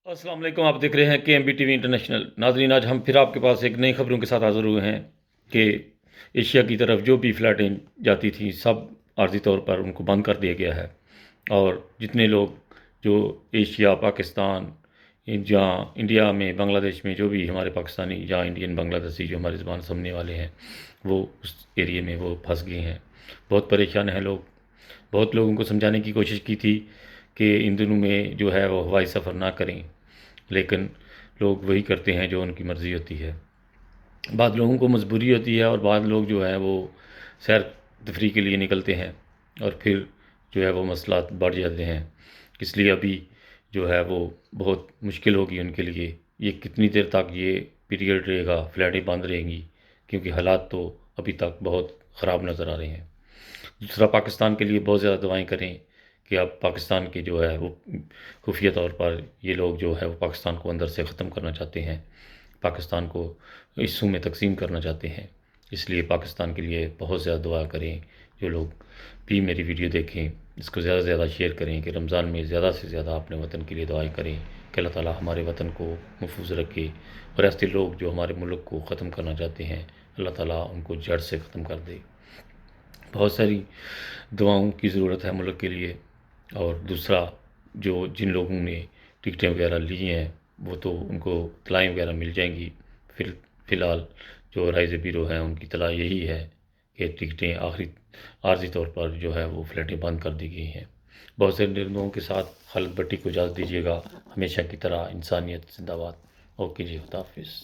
अस्सलाम वालेकुम। आप देख रहे हैं KMB TV इंटरनेशनल। नाजरीन, आज हम फिर आपके पास एक नई खबरों के साथ हाज़िर हुए हैं कि एशिया की तरफ जो भी फ़्लाइटें जाती थी सब आर्ज़ी तौर पर उनको बंद कर दिया गया है। और जितने लोग जो एशिया, पाकिस्तान, जहाँ इंडिया में, बांग्लादेश में जो भी हमारे पाकिस्तानी या इंडियन बांग्लादेशी जो हमारी ज़बान समझने वाले हैं, वो उस एरिए में वो फंस गए हैं। बहुत परेशान हैं लोग। बहुत लोगों को समझाने की कोशिश की थी कि इन दिनों में जो है वो हवाई सफ़र ना करें, लेकिन लोग वही करते हैं जो उनकी मर्ज़ी होती है। बाद लोगों को मजबूरी होती है और बाद लोग जो है वो सैर तफरी के लिए निकलते हैं और फिर जो है वो मसलात बढ़ जाते हैं। इसलिए अभी जो है वो बहुत मुश्किल होगी उनके लिए। ये कितनी देर तक ये पीरियड रहेगा, फ़्लाइटें बंद रहेंगी, क्योंकि हालात तो अभी तक बहुत ख़राब नज़र आ रहे हैं। दूसरा, पाकिस्तान के लिए बहुत ज़्यादा दुआएं करें कि अब पाकिस्तान के जो है वो खुफिया तौर पर ये लोग जो है वो पाकिस्तान को अंदर से ख़त्म करना चाहते हैं, पाकिस्तान को हिस्सों में तकसीम करना चाहते हैं। इसलिए पाकिस्तान के लिए बहुत ज़्यादा दुआ करें। जो लोग भी मेरी वीडियो देखें, इसको ज़्यादा से ज़्यादा शेयर करें कि रमज़ान में ज़्यादा से ज़्यादा अपने वतन के लिए दुआएं करें कि अल्लाह ताला हमारे वतन को महफूज रखे और ऐसे लोग जो हमारे मुल्क को ख़त्म करना चाहते हैं, अल्लाह ताला उनको जड़ से ख़त्म कर दे। बहुत सारी दुआओं की ज़रूरत है मुल्क के लिए। और दूसरा, जो जिन लोगों ने टिकटें वगैरह ली हैं वो तो उनको तलाएँ वगैरह मिल जाएंगी। फ़िलहाल जो राइज़ ब्यूरो हैं उनकी तला यही है कि टिकटें आखिरी आर्ज़ी तौर पर जो है वो फ़्लाइटें बंद कर दी गई हैं। बहुत से निर्दों के साथ खालिद भट्टी को इजाज़त दीजिएगा। हमेशा की तरह इंसानियत ज़िंदाबाद। ओके जी, खुदा हाफ़िज़।